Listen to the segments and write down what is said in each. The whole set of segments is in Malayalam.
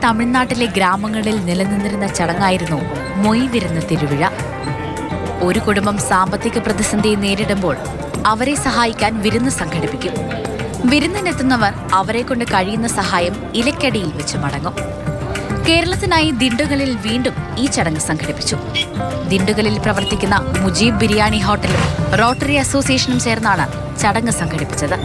തമിഴ്നാട്ടിലെ ഗ്രാമങ്ങളിൽ നിലനിന്നിരുന്ന ചടങ്ങായിരുന്നു മൊയ് വിരുന്ന് തിരുവിഴ. ഒരു കുടുംബം സാമ്പത്തിക പ്രതിസന്ധി നേരിടുമ്പോൾ അവരെ സഹായിക്കാൻ വിരുന്ന് സംഘടിപ്പിക്കും. വിരുന്നിനെത്തുന്നവർ അവരെ കൊണ്ട് കഴിയുന്ന സഹായം ഇലക്കടിയിൽ വെച്ച് മടങ്ങും. കേരളത്തിനായി ദിണ്ടുകളിൽ വീണ്ടും ഈ ചടങ്ങ് സംഘടിപ്പിച്ചു. ദിണ്ടുകളിൽ പ്രവർത്തിക്കുന്ന മുജീബ് ബിരിയാണി ഹോട്ടലും റോട്ടറി അസോസിയേഷനും ചേർന്നാണ് ചടങ്ങ് സംഘടിപ്പിച്ചത്.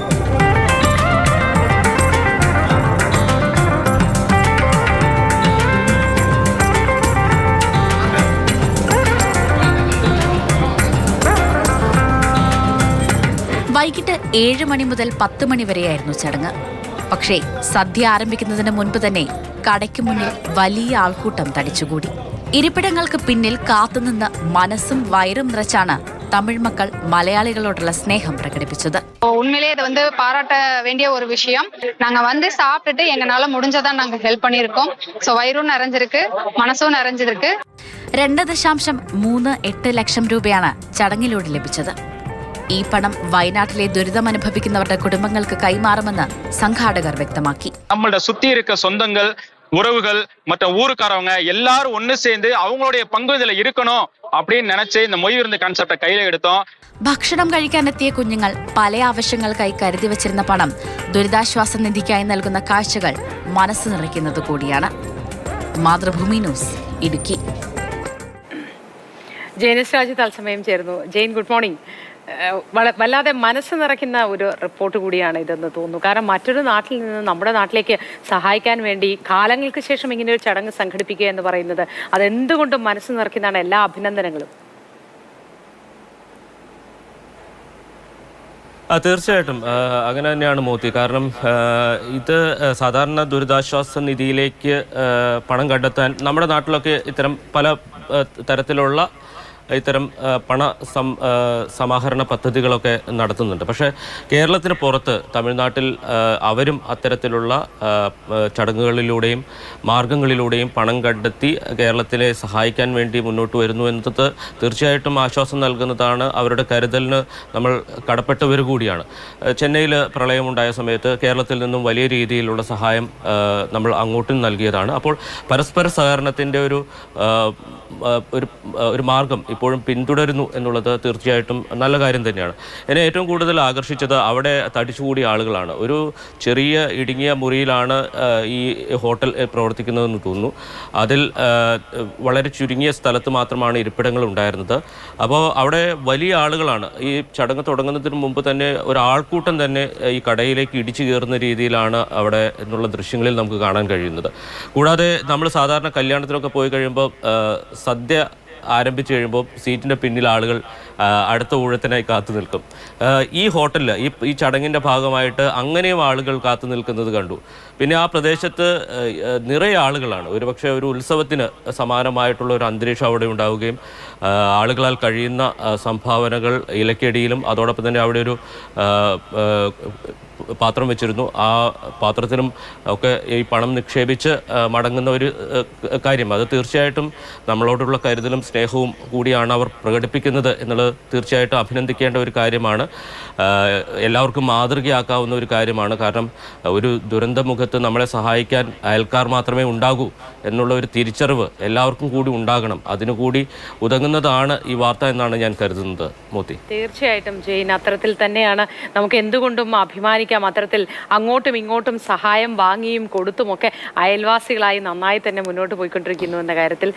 വൈകിട്ട് 7 മണി മുതൽ 10 മണി വരെയായിരുന്നു ചടങ്ങ്. പക്ഷേ സദ്യ ആരംഭിക്കുന്നതിന് മുൻപ് തന്നെ കടയ്ക്ക് മുന്നിൽ വലിയ ആൾക്കൂട്ടം തടിച്ചുകൂടി. ഇരിപ്പിടങ്ങൾക്ക് പിന്നിൽ കാത്തുനിന്ന് മനസ്സും വയറും നിറച്ചാണ് തമിഴ് മക്കൾ മലയാളികളോടുള്ള സ്നേഹം പ്രകടിപ്പിച്ചത്. உண்மையிலே இது பாராட்ட வேண்டிய ஒரு விஷயம். நாங்க சாப்பிட்டுட்டு எங்களால முடிஞ்சதான் நாங்க ஹெல்ப் பண்ணியிருக்கோம். വയറും നിറഞ്ഞിருக்கு, മനസ്സും നിറഞ്ഞിருக்கு. 2.38 ലക്ഷം രൂപയാണ് ചടങ്ങിലൂടെ ലഭിച്ചത്. ഈ പണം വയനാട്ടിലെ ദുരിതമനുഭവിക്കുന്നവരുടെ കുടുംബങ്ങൾക്ക് കൈമാറുമെന്ന് സംഘാടകർ വ്യക്തമാക്കി. நம்மளோட சுத்தி இருக்க சொந்தங்கள், உறவுகள், மற்ற ஊருக்காரவங்க எல்லாரும் ஒன்னு சேர்ந்து அவங்களுடைய பங்கு இதுல இருக்கணும் அப்படின்னு நினைச்சு இந்த மொய் விருந்து கான்செப்டை கையில എടുത്തோം. ഭക്ഷണം കഴിക്കാനെത്തിയ കുഞ്ഞുങ്ങൾ പല ആവശ്യങ്ങൾക്കായി കരുതി വച്ചിരുന്ന പണം ദുരിതാശ്വാസ നിധിക്കായി നൽകുന്ന കാഴ്ചകൾ മനസ്സ് നിറയ്ക്കുന്നത് കൂടിയാണ്. മാതൃഭൂമി ന്യൂസ്, ഇടുക്കി. ജെയിനിസ് രാജ് തത്സമയം ചേർന്നു. Jain, good morning. വല്ലാതെ മനസ്സ് നിറയ്ക്കുന്ന ഒരു റിപ്പോർട്ട് കൂടിയാണ് ഇതെന്ന് തോന്നുന്നു. കാരണം മറ്റൊരു നാട്ടിൽ നിന്ന് നമ്മുടെ നാട്ടിലേക്ക് സഹായിക്കാൻ വേണ്ടി കാലങ്ങൾക്ക് ശേഷം ഇങ്ങനെ ഒരു ചടങ്ങ് സംഘടിപ്പിക്കുക എന്ന് പറയുന്നത് അതെന്തുകൊണ്ടും മനസ്സ് നിറയ്ക്കുന്നതാണ്. എല്ലാ അഭിനന്ദനങ്ങളും. തീർച്ചയായിട്ടും അങ്ങനെ തന്നെയാണ് മോത്തി. കാരണം ഇത് സാധാരണ ദുരിതാശ്വാസ നിധിയിലേക്ക് പണം കണ്ടെത്താൻ നമ്മുടെ നാട്ടിലൊക്കെ ഇത്തരം പല തരത്തിലുള്ള ഇത്തരം പണ സമാഹരണ പദ്ധതികളൊക്കെ നടത്തുന്നുണ്ട്. പക്ഷേ കേരളത്തിന് പുറത്ത് തമിഴ്നാട്ടിൽ അവരും അത്തരത്തിലുള്ള ചടങ്ങുകളിലൂടെയും മാർഗങ്ങളിലൂടെയും പണം കണ്ടെത്തി കേരളത്തിലെ സഹായിക്കാൻ വേണ്ടി മുന്നോട്ട് വരുന്നു എന്നത് തീർച്ചയായിട്ടും ആശ്വാസം നൽകുന്നതാണ്. അവരുടെ കരുതലിന് നമ്മൾ കടപ്പെട്ടവർ കൂടിയാണ്. ചെന്നൈയിൽ പ്രളയമുണ്ടായ സമയത്ത് കേരളത്തിൽ നിന്നും വലിയ രീതിയിലുള്ള സഹായം നമ്മൾ അങ്ങോട്ടും നൽകിയതാണ്. അപ്പോൾ പരസ്പര സഹകരണത്തിൻ്റെ ഒരു മാർഗം ഇപ്പോഴും പിന്തുടരുന്നു എന്നുള്ളത് തീർച്ചയായിട്ടും നല്ല കാര്യം തന്നെയാണ്. എന്നെ ഏറ്റവും കൂടുതൽ ആകർഷിച്ചത് അവിടെ തടിച്ചുകൂടിയ ആളുകളാണ്. ഒരു ചെറിയ ഇടുങ്ങിയ മുറിയിലാണ് ഈ ഹോട്ടൽ പ്രവർത്തിക്കുന്നതെന്ന് തോന്നുന്നു. അതിൽ വളരെ ചുരുങ്ങിയ സ്ഥലത്ത് മാത്രമാണ് ഇരിപ്പിടങ്ങൾ ഉണ്ടായിരുന്നത്. അപ്പോൾ അവിടെ വലിയ ആളുകളാണ്. ഈ ചടങ്ങ് തുടങ്ങുന്നതിന് മുമ്പ് തന്നെ ഒരാൾക്കൂട്ടം തന്നെ ഈ കടയിലേക്ക് ഇടിച്ചു കയറുന്ന രീതിയിലാണ് അവിടെ എന്നുള്ള ദൃശ്യങ്ങളിൽ നമുക്ക് കാണാൻ കഴിയുന്നത്. കൂടാതെ നമ്മൾ സാധാരണ കല്യാണത്തിനൊക്കെ പോയി കഴിയുമ്പോൾ സദ്യ ആരംഭിച്ചു കഴിയുമ്പോൾ സീറ്റിൻ്റെ പിന്നിൽ ആളുകൾ അടുത്ത ഊഴത്തിനായി കാത്തു നിൽക്കും. ഈ ഹോട്ടലിൽ ഈ ചടങ്ങിൻ്റെ ഭാഗമായിട്ട് അങ്ങനെയും ആളുകൾ കാത്തു നിൽക്കുന്നത് കണ്ടു. പിന്നെ ആ പ്രദേശത്ത് നിറയെ ആളുകളാണ്. ഒരുപക്ഷെ ഒരു ഉത്സവത്തിന് സമാനമായിട്ടുള്ള ഒരു അന്തരീക്ഷം അവിടെ ഉണ്ടാവുകയും ആളുകളാൽ കഴിയുന്ന സംഭാവനകൾ ഇലക്കടിയിലും അതോടൊപ്പം തന്നെ അവിടെ ഒരു പാത്രം വെച്ചിരുന്നു. ആ പാത്രത്തിലും ഒക്കെ ഈ പണം നിക്ഷേപിച്ച് മടങ്ങുന്ന ഒരു കാര്യം, അത് തീർച്ചയായിട്ടും നമ്മളോടുള്ള കരുതലും സ്നേഹവും കൂടിയാണ് അവർ പ്രകടിപ്പിക്കുന്നത് എന്നുള്ളത് തീർച്ചയായിട്ടും അഭിനന്ദിക്കേണ്ട ഒരു കാര്യമാണ്. എല്ലാവർക്കും മാതൃകയാക്കാവുന്ന ഒരു കാര്യമാണ്. കാരണം ഒരു ദുരന്തമുഖത്ത് നമ്മളെ സഹായിക്കാൻ അയൽക്കാർ മാത്രമേ ഉണ്ടാകൂ എന്നുള്ള ഒരു തിരിച്ചറിവ് എല്ലാവർക്കും കൂടി ഉണ്ടാകണം. അതിനുകൂടി ഉതകുന്നതാണ് ഈ വാർത്ത എന്നാണ് ഞാൻ കരുതുന്നത്. മോത്തി, തീർച്ചയായിട്ടും ജെയിൻ, അത്തരത്തിൽ തന്നെയാണ് നമുക്ക് എന്തുകൊണ്ടും അഭിമാനിക്കാം. അത്തരത്തിൽ അങ്ങോട്ടും ഇങ്ങോട്ടും സഹായം വാങ്ങിയും കൊടുത്തുമൊക്കെ അയൽവാസികളായി നന്നായി തന്നെ മുന്നോട്ട് പോയിക്കൊണ്ടിരിക്കുന്നു എന്ന കാര്യത്തിൽ